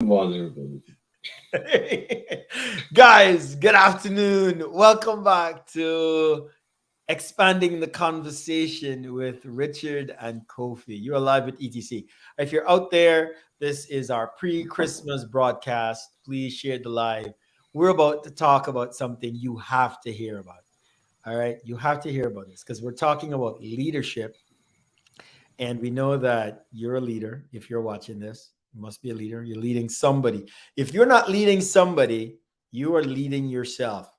Vulnerability. Guys, good afternoon. Welcome back to Expanding the Conversation with Richard and Kofi. You're live with ETC. If you're out there, this is our pre Christmas broadcast. Please share the live. We're about to talk about something you have to hear about. All right. You have to hear about this because we're talking about leadership. And we know that you're a leader. If you're watching this, you must be a leader. You're leading somebody. If you're not leading somebody, you are leading yourself.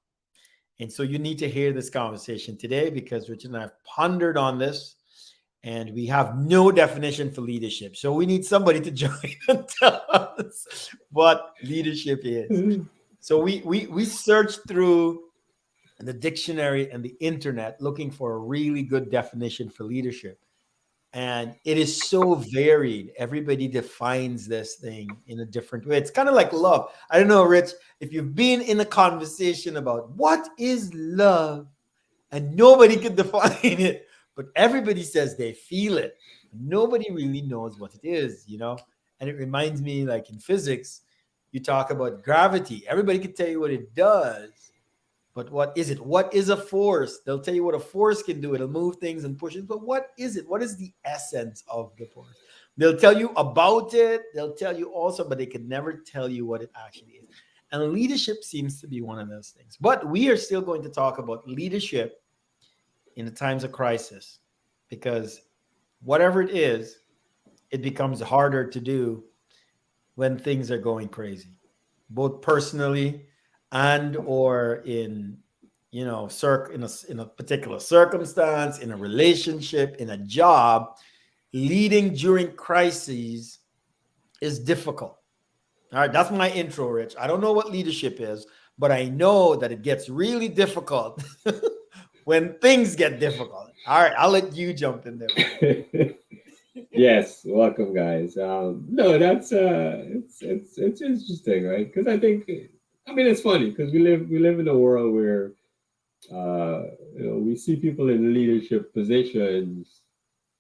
And so you need to hear this conversation today because Richard and I have pondered on this and we have no definition for leadership. So we need somebody to join and tell us what leadership is. So we searched through the dictionary and the internet looking for a really good definition for leadership. And it is so varied. Everybody defines this thing in a different way. It's kind of like love. I don't know, Rich, if you've been in a conversation about what is love, and nobody can define it, but everybody says they feel it. Nobody really knows what it is. And it reminds me, like in physics, you talk about gravity. Everybody can tell you what it does, but what is it? What is a force? They'll tell you what a force can do. It'll move things and push it. But what is it? What is the essence of the force? They'll tell you about it. They'll tell you also, but they can never tell you what it actually is. And leadership seems to be one of those things. But we are still going to talk about leadership in the times of crisis because whatever it is, it becomes harder to do when things are going crazy, both personally and or in in a particular circumstance, in a relationship, in a job. Leading during crises is difficult. All right, that's my intro, Rich. I don't know what leadership is, but I know that it gets really difficult when things get difficult. All right, I'll let you jump in there. Yes, welcome, guys. No, that's it's interesting, right? Because I mean, it's funny because we live in a world where we see people in leadership positions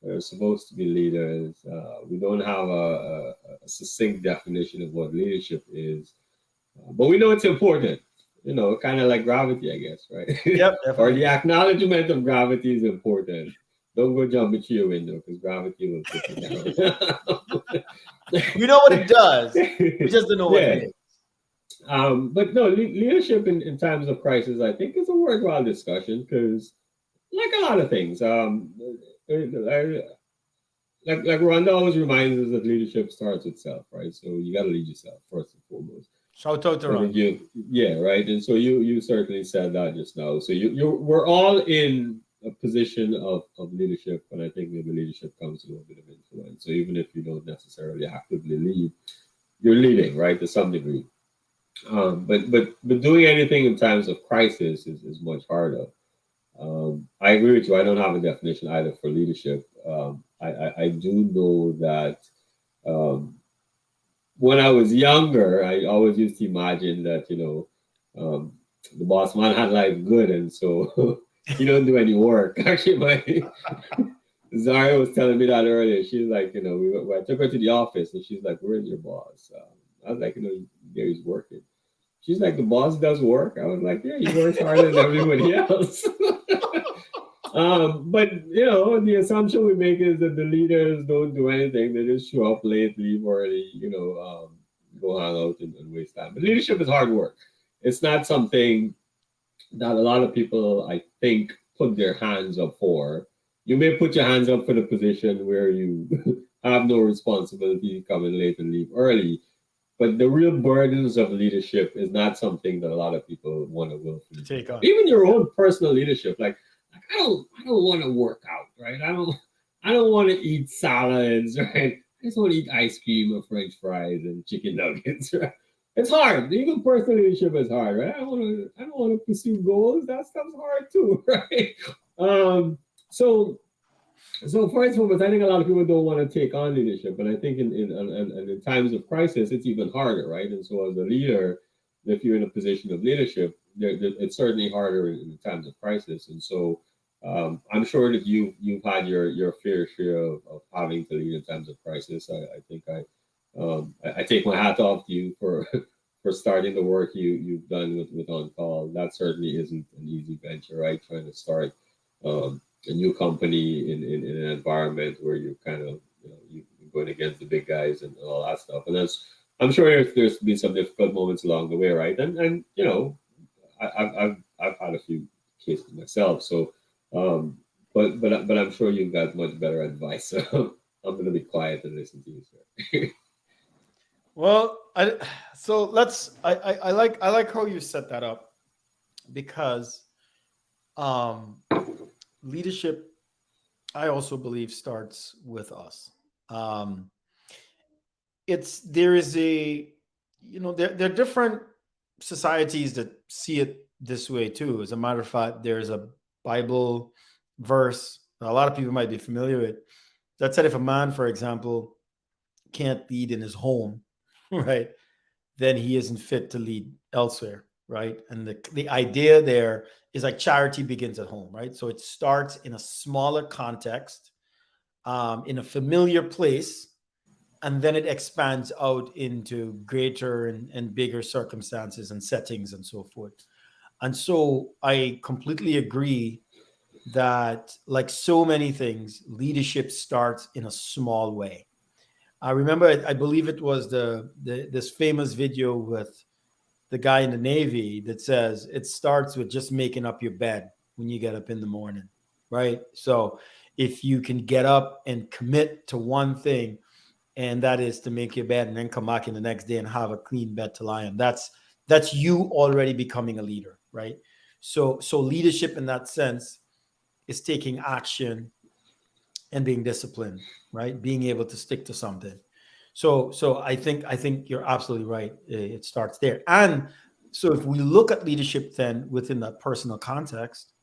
that are supposed to be leaders. We don't have a succinct definition of what leadership is, but we know it's important. Kind of like gravity, I guess, right? Yep, Or the definitely. acknowledgement of gravity is important. Don't go jumping through your window because gravity will put you down. We know what it does. We just don't know what it Yeah. is. But no, leadership in times of crisis, I think, is a worthwhile discussion because, like a lot of things, like Rhonda always reminds us that leadership starts with self, right? So you got to lead yourself first and foremost. Shout out to I think Ron. yeah, right. And so you certainly said that just now. So we're all in a position of leadership, and I think maybe leadership comes with a little bit of influence. So even if you don't necessarily actively lead, you're leading, right, to some degree. But doing anything in times of crisis is much harder. I agree with you. I don't have a definition either for leadership. I do know that um, when I was younger, I always used to imagine that the boss man had life good, and so he don't do any work. Actually, my Zara was telling me that earlier. She's like, I took her to the office, and she's like, "Where's your boss?" I was like, there he's working. She's like, "The boss does work." I was like, "Yeah, he works harder than everybody else." But the assumption we make is that the leaders don't do anything; they just show up late, leave early, go hang out and waste time. But leadership is hard work. It's not something that a lot of people, I think, put their hands up for. You may put your hands up for the position where you have no responsibility, come in late and leave early. But the real burdens of leadership is not something that a lot of people want to willfully take Take on. on. Even your Yeah. own personal leadership, like I don't want to work out, right? I don't want to eat salads, right? I just want to eat ice cream or French fries and chicken nuggets, right? It's hard. Even personal leadership is hard, right? I don't want to pursue goals. That stuff's hard too, right? Um, so so first and foremost, I think a lot of people don't want to take on leadership, but I think in times of crisis, it's even harder, right? And so as a leader, if you're in a position of leadership, it's certainly harder in times of crisis. And so I'm sure that you've had your fair share of having to lead in times of crisis. I think I take my hat off to you for for starting the work you've done with On Call. That certainly isn't an easy venture, right? Trying to start a new company in an environment where you kind of you're going against the big guys and all that stuff. And I'm sure there's been some difficult moments along the way, right? And I've had a few cases myself, so um, but I'm sure you've got much better advice. So I'm gonna be quiet and listen to you, sir. Well, so I like how you set that up because um, leadership, I also believe, starts with us. Um, it's there is a there are different societies that see it this way too. As a matter of fact, there's a Bible verse that a lot of people might be familiar with that said if a man, for example, can't lead in his home, right, then he isn't fit to lead elsewhere, right? And the idea there is like charity begins at home, right? So it starts in a smaller context, in a familiar place, and then it expands out into greater and bigger circumstances and settings and so forth. And so I completely agree that, like so many things, leadership starts in a small way. I remember, I believe it was the this famous video with the guy in the Navy that says it starts with just making up your bed when you get up in the morning, right? So if you can get up and commit to one thing, and that is to make your bed and then come back in the next day and have a clean bed to lie on, that's you already becoming a leader, right? So leadership in that sense is taking action and being disciplined, right? Being able to stick to something. So I think you're absolutely right. It starts there. And so if we look at leadership then within that personal context,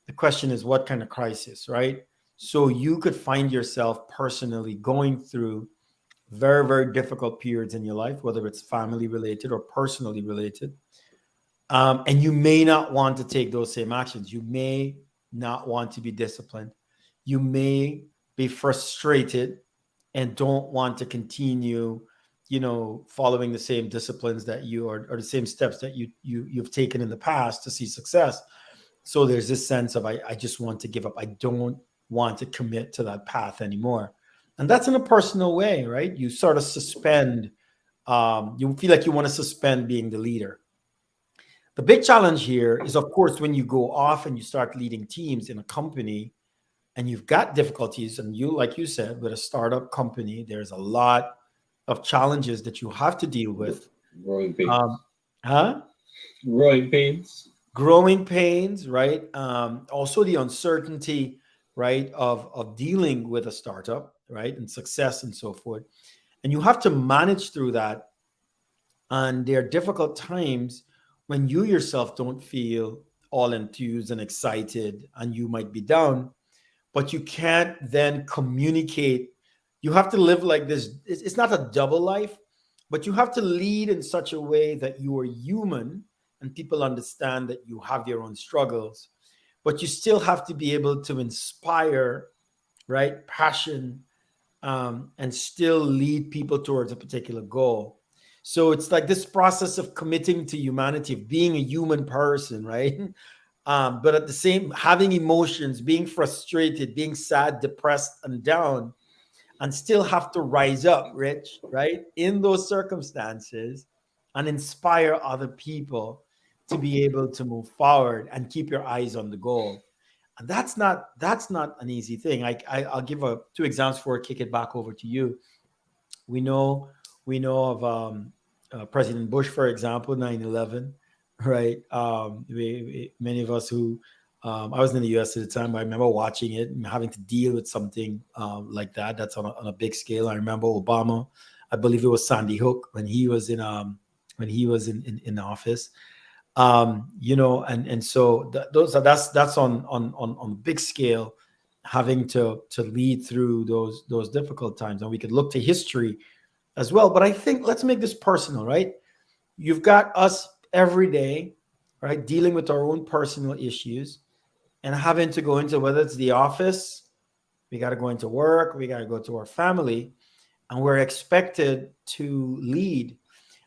the question is what kind of crisis, right? So you could find yourself personally going through very, very difficult periods in your life, whether it's family related or personally related. And you may not want to take those same actions. You may not want to be disciplined. You may be frustrated and don't want to continue, following the same disciplines that you or the same steps that you've taken in the past to see success. So there's this sense of I just want to give up. I don't want to commit to that path anymore. And that's in a personal way, right? You sort of suspend, you feel like you want to suspend being the leader. The big challenge here is, of course, when you go off and you start leading teams in a company and you've got difficulties, and you, like you said, with a startup company, there's a lot of challenges that you have to deal with. Growing pains. Um, huh? Growing pains. Growing pains, right? Also the uncertainty, right, of dealing with a startup, right, and success and so forth. And you have to manage through that. And there are difficult times when you yourself don't feel all enthused and excited, and you might be down, but you can't then communicate. You have to live like this. It's not a double life, but you have to lead in such a way that you are human and people understand that you have your own struggles, but you still have to be able to inspire, right, passion, and still lead people towards a particular goal. So it's like this process of committing to humanity, of being a human person, right? But at the same, having emotions, being frustrated, being sad, depressed, and down, and still have to rise up, Rich, right, in those circumstances and inspire other people to be able to move forward and keep your eyes on the goal. And that's not an easy thing. I'll give two examples before I kick it back over to you. We know we know of President Bush, for example, 9/11, right? Many of us who I was in the U.S. at the time. I remember watching it and having to deal with something like that. That's on a big scale. I remember Obama. I believe it was Sandy Hook when he was in office. And so that's on a big scale, having to lead through those difficult times. And we could look to history as well. But I think let's make this personal, right? You've got us every day, right, dealing with our own personal issues and having to go into, whether it's the office, we got to go into work, we got to go to our family. and we're expected to lead.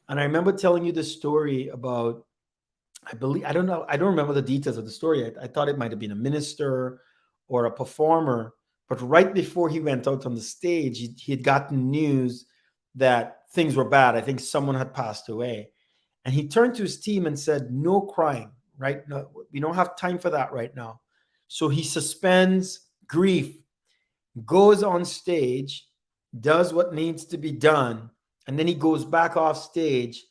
And I remember telling you the story about, I believe, I don't know, I don't remember the details of the story. I thought it might have been a minister or a performer, but right before he went out on the stage, he had gotten news that things were bad. I think someone had passed away. And he turned to his team and said, "No crying, right? No, we don't have time for that right now." So he suspends grief, goes on stage, does what needs to be done, and then he goes back off stage,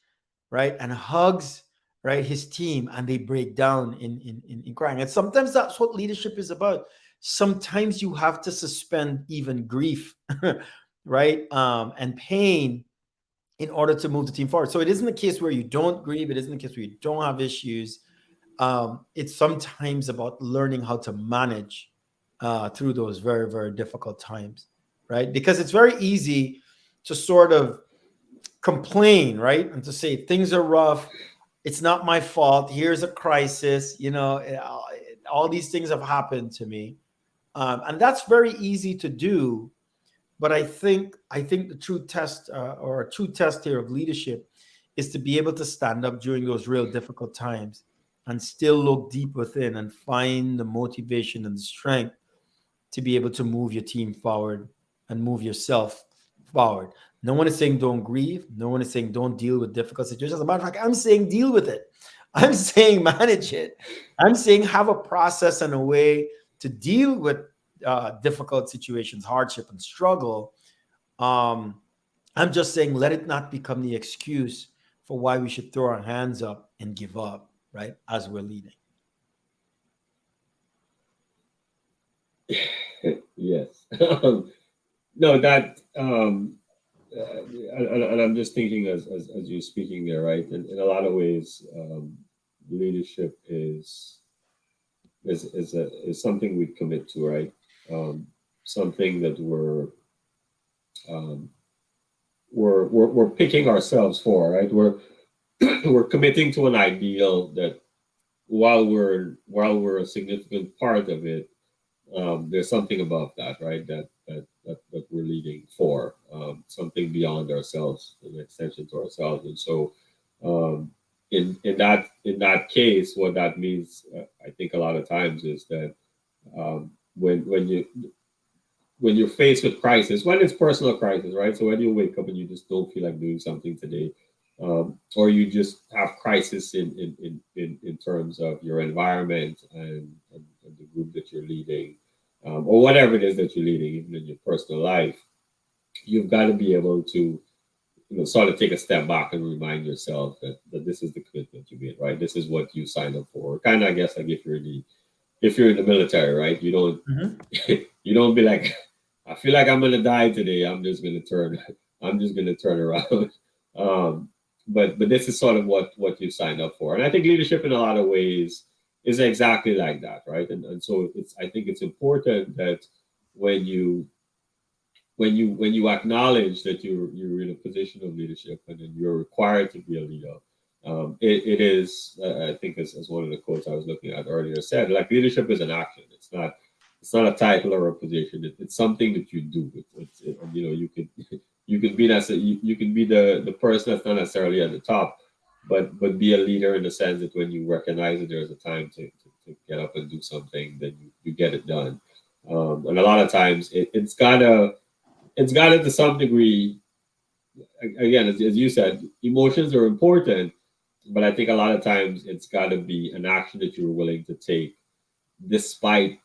right, and hugs, right, his team, and they break down in crying. And sometimes that's what leadership is about. Sometimes you have to suspend even grief, right, and pain in order to move the team forward. So it isn't a case where you don't grieve. It isn't a case where you don't have issues. It's sometimes about learning how to manage through those very, very difficult times, right? Because it's very easy to sort of complain, right? And to say things are rough. It's not my fault. Here's a crisis. All these things have happened to me. And that's very easy to do. But I think the true test or a true test here of leadership is to be able to stand up during those real difficult times and still look deep within and find the motivation and the strength to be able to move your team forward and move yourself forward. No one is saying don't grieve. No one is saying don't deal with difficult situations. As a matter of fact, I'm saying deal with it. I'm saying manage it. I'm saying have a process and a way to deal with difficult situations, hardship, and struggle. Um, I'm just saying let it not become the excuse for why we should throw our hands up and give up, right, as we're leading. Yes. No, that and I'm just thinking as you're speaking there, right? In a lot of ways, leadership is something we commit to, right? Um, Something that um, we're picking ourselves for, right? We're committing to an ideal that while we're a significant part of it, there's something above that, right? That we're leading for, something beyond ourselves, an extension to ourselves. And so, um, in that case, what that means, I think a lot of times is that when you're faced with crisis, when it's personal crisis, right? So when you wake up and you just don't feel like doing something today, or you just have crisis in terms of your environment and the group that you're leading, or whatever it is that you're leading, even in your personal life, you've got to be able to, sort of take a step back and remind yourself that this is the commitment you made, right? This is what you signed up for. Kind of, I guess, like if you're in the military, right? You don't Mhm. you don't be like, I feel like I'm gonna die today. I'm just gonna turn around. Um, but this is sort of what you signed up for. And I think leadership in a lot of ways is exactly like that, right? And so I think it's important that when you when you acknowledge that you're in a position of leadership and then you're required to be a leader, it is, I think, as one of the quotes I was looking at earlier said, like leadership is an action. It's not a title or a position. It's something that you do. You could you could be you can be the person that's not necessarily at the top, but be a leader in the sense that when you recognize that there's a time to get up and do something, then you get it done. And a lot of times it's gotta to some degree, again, as you said, emotions are important, but I think a lot of times it's got to be an action that you're willing to take despite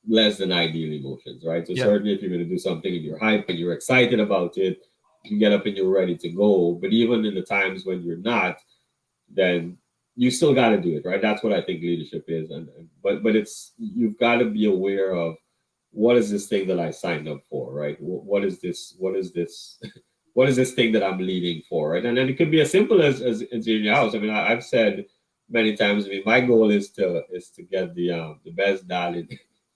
less than ideal emotions, right? So Yeah. certainly if you're going to do something and you're hyped and you're excited about it, you get up and you're ready to go. But even in the times when you're not, then you still got to do it, right? That's what I think leadership is. But it's, you've got to be aware of, what is this thing that I signed up for, right? What is this? What is this? What is this thing that I'm leading for, right? And then it could be as simple as in your house. I mean, I've said many times. I mean, my goal is to get the best dad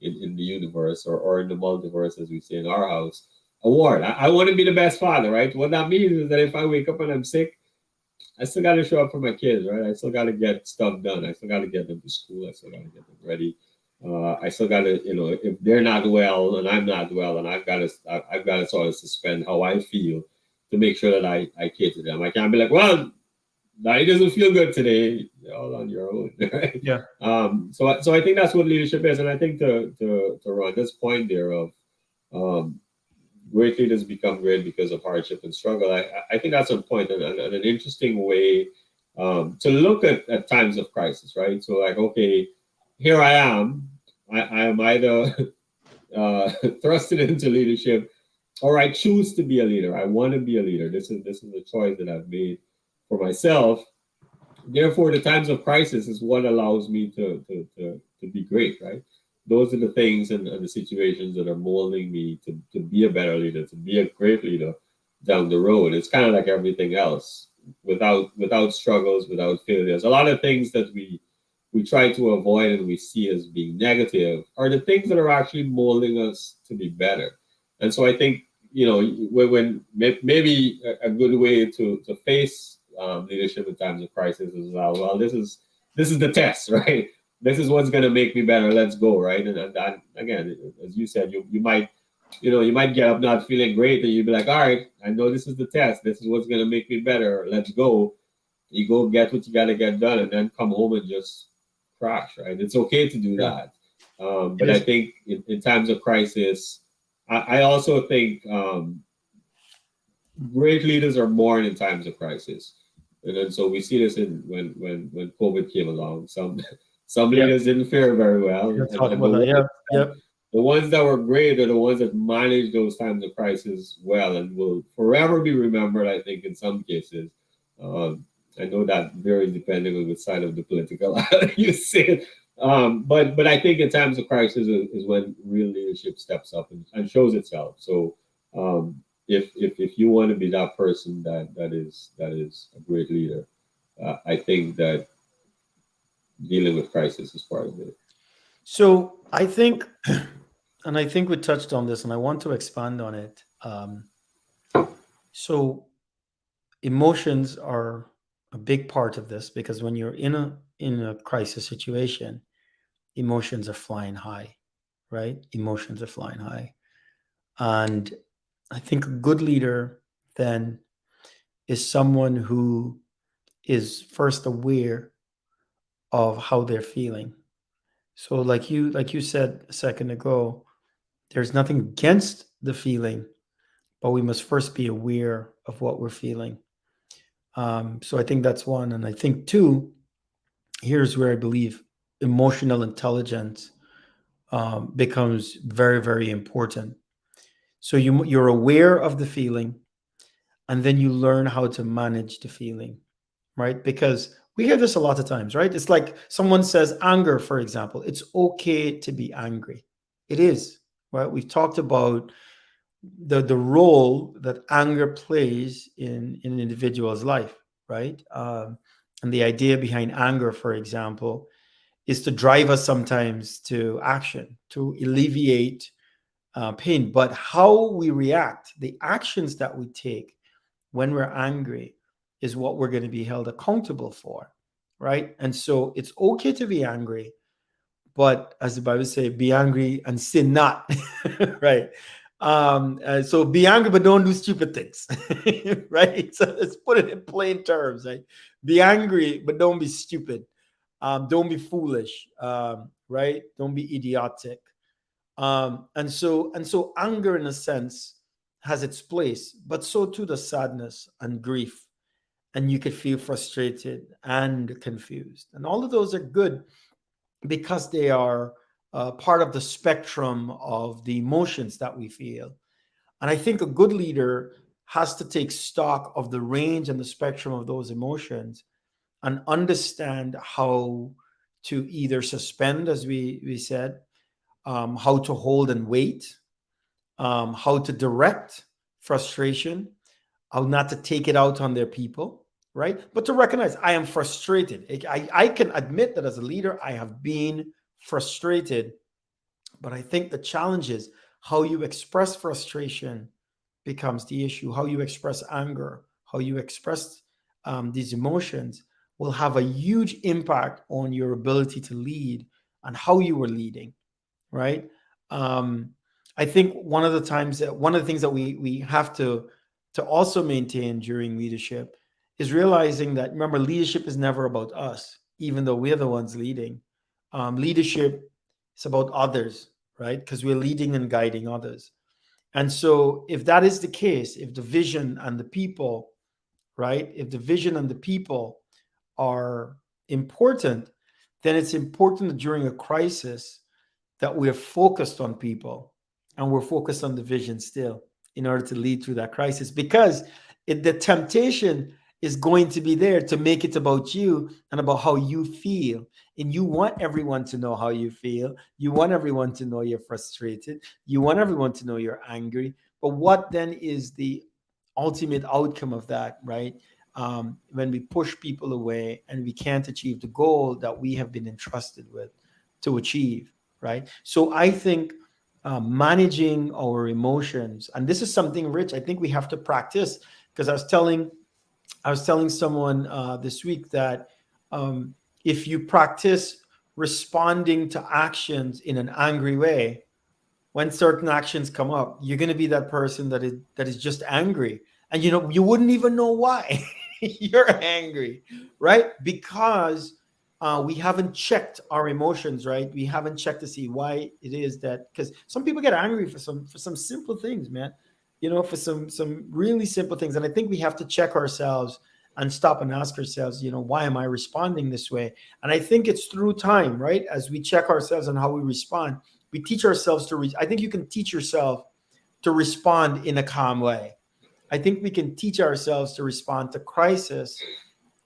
in the universe, or in the multiverse, as we say in our house, award. I want to be the best father, right? What that means is that if I wake up and I'm sick, I still got to show up for my kids, right? I still got to get stuff done. I still got to get them to school. I still got to get them ready. I still got to, if they're not well and I'm not well, and I've got to sort of suspend how I feel to make sure that I cater to them. I can't be like, well, now it doesn't feel good today. You're all on your own, right? Yeah. So I think that's what leadership is, and I think to run this point there of um, great leaders become great because of hardship and struggle. I think that's a point and an interesting way to look at times of crisis, right? So like, okay, here I am. I am either thrusted into leadership or I choose to be a leader. I want to be a leader. This is a choice that I've made for myself. Therefore, the times of crisis is what allows me to be great, right? Those are the things and the situations that are molding me to be a better leader, to be a great leader down the road. It's kind of like everything else. Without struggles, without failures, a lot of things that we try to avoid and we see as being negative are the things that are actually molding us to be better. And so I think, when maybe a good way to face leadership in times of crisis is, well, this is the test, right? This is what's going to make me better. Let's go, right? And again, as you said, you might, you might get up not feeling great, and you'd be like, all right, I know this is the test. This is what's going to make me better. Let's go. You go get what you got to get done, and then come home and just crash, right? It's okay to do Yeah. that. It But I is. think in times of crisis, I also think great leaders are born in times of crisis. And then so we see this in when COVID came along. Some Yeah. leaders didn't fare very well, We'll talk and about that. Yeah. Yep. the ones that were great are the ones that managed those times of crisis well and will forever be remembered. I think in some cases, um, I know that varies depending on which side of the political aisle you sit. But I think in times of crisis is when real leadership steps up and shows itself. So if you want to be that person that is a great leader, I think that dealing with crisis is part of it. So I think, and I think we touched on this, and I want to expand on it. So emotions are a big part of this because when you're in a crisis situation, emotions are flying high, right? Emotions are flying high, and I think a good leader then is someone who is first aware of how they're feeling. So like you said a second ago, there's nothing against the feeling, but we must first be aware of what we're feeling. So I think that's one. And I think two, here's where I believe emotional intelligence becomes very, very important. So you're aware of the feeling, and then you learn how to manage the feeling, right? Because we hear this a lot of times, right? It's like someone says anger, for example. It's okay to be angry. It is, right? We've talked about the role that anger plays in an individual's life, right? And the idea behind anger, for example, is to drive us sometimes to action, to alleviate pain. But how we react, the actions that we take when we're angry, is what we're going to be held accountable for, right? And so it's okay to be angry, but as the Bible says, be angry and sin not, right? So be angry, but don't do stupid things, right? So let's put it in plain terms, right? Be angry, but don't be stupid. Don't be foolish, right? Don't be idiotic. And so anger, in a sense, has its place, but so too does sadness and grief. And you could feel frustrated and confused, and all of those are good because they are part of the spectrum of the emotions that we feel. And I think a good leader has to take stock of the range and the spectrum of those emotions and understand how to either suspend, as we said, how to hold and wait, how to direct frustration, how not to take it out on their people, right? But to recognize I am frustrated. I can admit that as a leader, I have been frustrated. But I think the challenge is how you express frustration becomes the issue. How you express anger, how you express these emotions will have a huge impact on your ability to lead and how you were leading. right? Um, I think one of the things that we have to also maintain during leadership is realizing that, remember, leadership is never about us, even though we're the ones leading. Leadership is about others, right? Because we're leading and guiding others. And so, if that is the case, if the vision and the people, right? If the vision and the people are important, then it's important that during a crisis that we're focused on people and we're focused on the vision still in order to lead through that crisis, because the temptation is going to be there to make it about you and about how you feel. And you want everyone to know how you feel. You want everyone to know you're frustrated. You want everyone to know you're angry. But what then is the ultimate outcome of that, right? When we push people away and we can't achieve the goal that we have been entrusted with to achieve, right? So I think managing our emotions, and this is something, Rich, I think we have to practice, because I was telling someone this week that if you practice responding to actions in an angry way, when certain actions come up, you're going to be that person that is just angry, and you wouldn't even know why you're angry, right? Because we haven't checked our emotions, right? We haven't checked to see why it is that, because some people get angry for some simple things, man. For some really simple things, and I think we have to check ourselves and stop and ask ourselves, why am I responding this way? And I think it's through time, right? As we check ourselves and how we respond, we teach ourselves I think you can teach yourself to respond in a calm way. I think we can teach ourselves to respond to crisis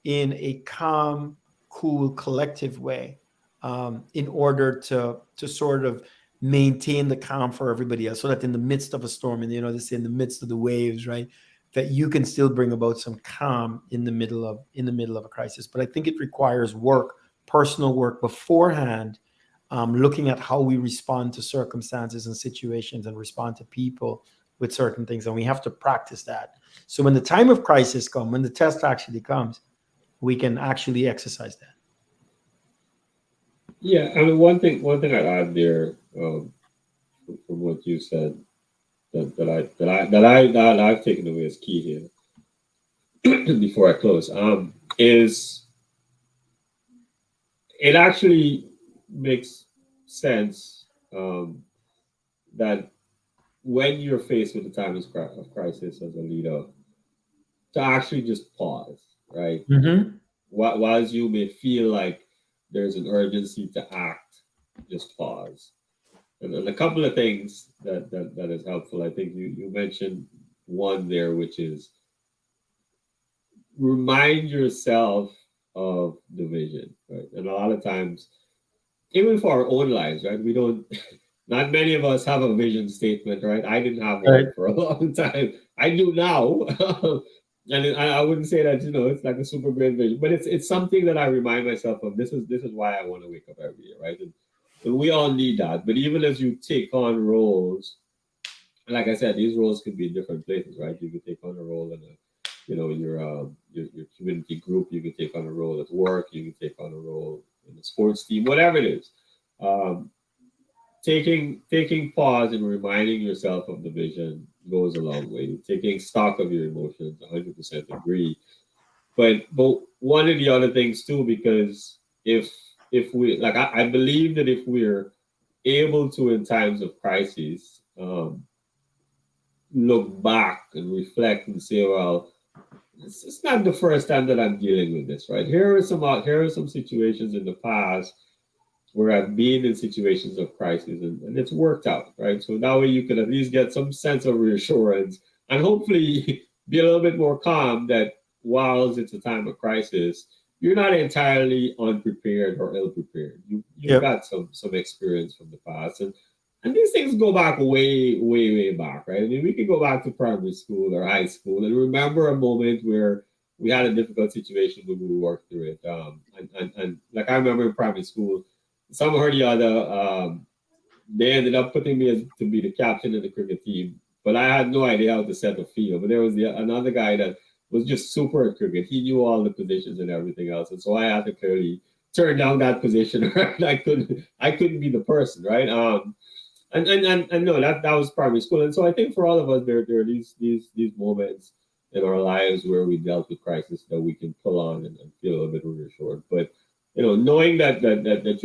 in a calm, cool, collective way, in order to sort of maintain the calm for everybody else, so that in the midst of a storm, and they say in the midst of the waves, right, that you can still bring about some calm in the middle of a crisis. But I think it requires work, personal work beforehand, looking at how we respond to circumstances and situations and respond to people with certain things. And we have to practice that. So when the time of crisis comes, when the test actually comes, we can actually exercise that. Yeah, I mean, one thing I'd add there, from what you said, that I've taken away as key here before I close, is it actually makes sense, that when you're faced with the time of crisis as a leader, to actually just pause, right? Mm-hmm. Whilst you may feel like there's an urgency to act, just pause. And a couple of things that is helpful. I think you mentioned one there, which is remind yourself of the vision, right? And a lot of times, even for our own lives, right? We don't. Not many of us have a vision statement, right? I didn't have Right. one for a long time. I do now, and I wouldn't say that it's like a super great vision, but it's something that I remind myself of. This is why I want to wake up every year, right? And we all need that. But even as you take on roles, like I said, these roles could be in different places, right? You could take on a role in your community group. You could take on a role at work. You could take on a role in the sports team, whatever it is. Um, taking pause and reminding yourself of the vision goes a long way. Taking stock of your emotions, 100% agree. But one of the other things too, because if we like, I believe that if we're able to in times of crisis, look back and reflect and say, well, it's not the first time that I'm dealing with this, right? Here are some situations in the past where I've been in situations of crisis, and it's worked out, right? So that way you can at least get some sense of reassurance and hopefully be a little bit more calm that whilst it's a time of crisis, you're not entirely unprepared or ill prepared. You've Yep. got some experience from the past, and these things go back way, way, way back, right? I mean, we can go back to primary school or high school and remember a moment where we had a difficult situation, but we worked through it. And like I remember in primary school, somehow or the other, they ended up putting me as to be the captain of the cricket team, but I had no idea how to set a field. But there was another guy that was just super at cricket. He knew all the positions and everything else, and so I had to clearly turn down that position. Right? I couldn't be the person, right? And no, that was primary school. And so I think for all of us, there are these moments in our lives where we dealt with crisis that we can pull on and feel a little bit reassured. But knowing that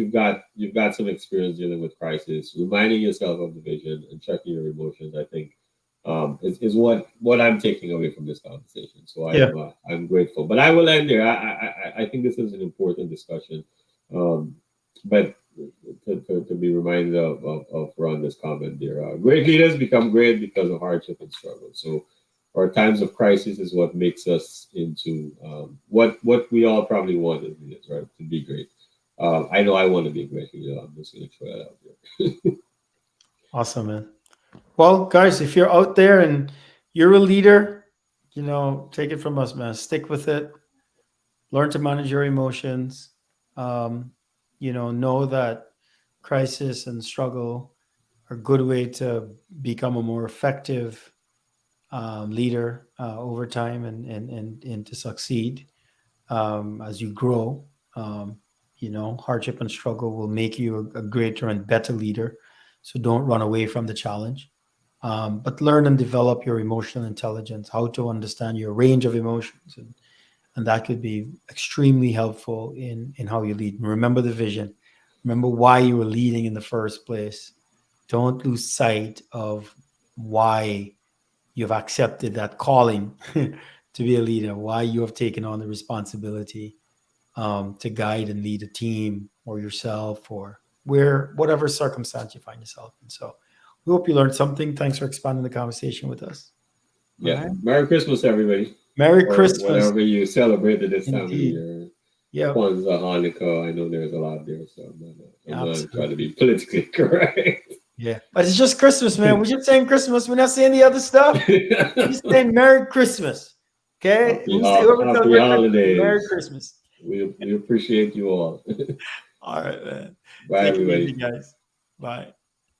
you've got some experience dealing with crisis, reminding yourself of the vision and checking your emotions, I think is what I'm taking away from this conversation. So Yeah. I'm grateful. But I will end there. I think this is an important discussion. But to be reminded of Rhonda's comment there. Great leaders become great because of hardship and struggle. So our times of crisis is what makes us into what we all probably want as leaders, right? To be great. I know I want to be a great leader. I'm just going to throw that out there. Awesome, man. Well, guys, if you're out there and you're a leader, take it from us, man. Stick with it. Learn to manage your emotions. Know that crisis and struggle are a good way to become a more effective leader over time and to succeed as you grow. Hardship and struggle will make you a greater and better leader. So don't run away from the challenge. But learn and develop your emotional intelligence, how to understand your range of emotions. And that could be extremely helpful in how you lead. Remember the vision. Remember why you were leading in the first place. Don't lose sight of why you've accepted that calling to be a leader, why you have taken on the responsibility to guide and lead a team or yourself or whatever circumstance you find yourself in. So we hope you learned something. Thanks for expanding the conversation with us. Yeah. Right. Merry Christmas, everybody. Merry or Christmas. Whatever you celebrated this time of Indeed. year. Yeah. Kwanzaa, Hanukkah. I know there's a lot there, so I'm not trying to be politically correct. Yeah. But it's just Christmas, man. We're just saying Christmas. We're not saying the other stuff. We're just saying Merry Christmas. Okay? Happy holidays. Merry Christmas. We appreciate you all. All right, man. Bye, Take everybody. it easy, guys. Bye.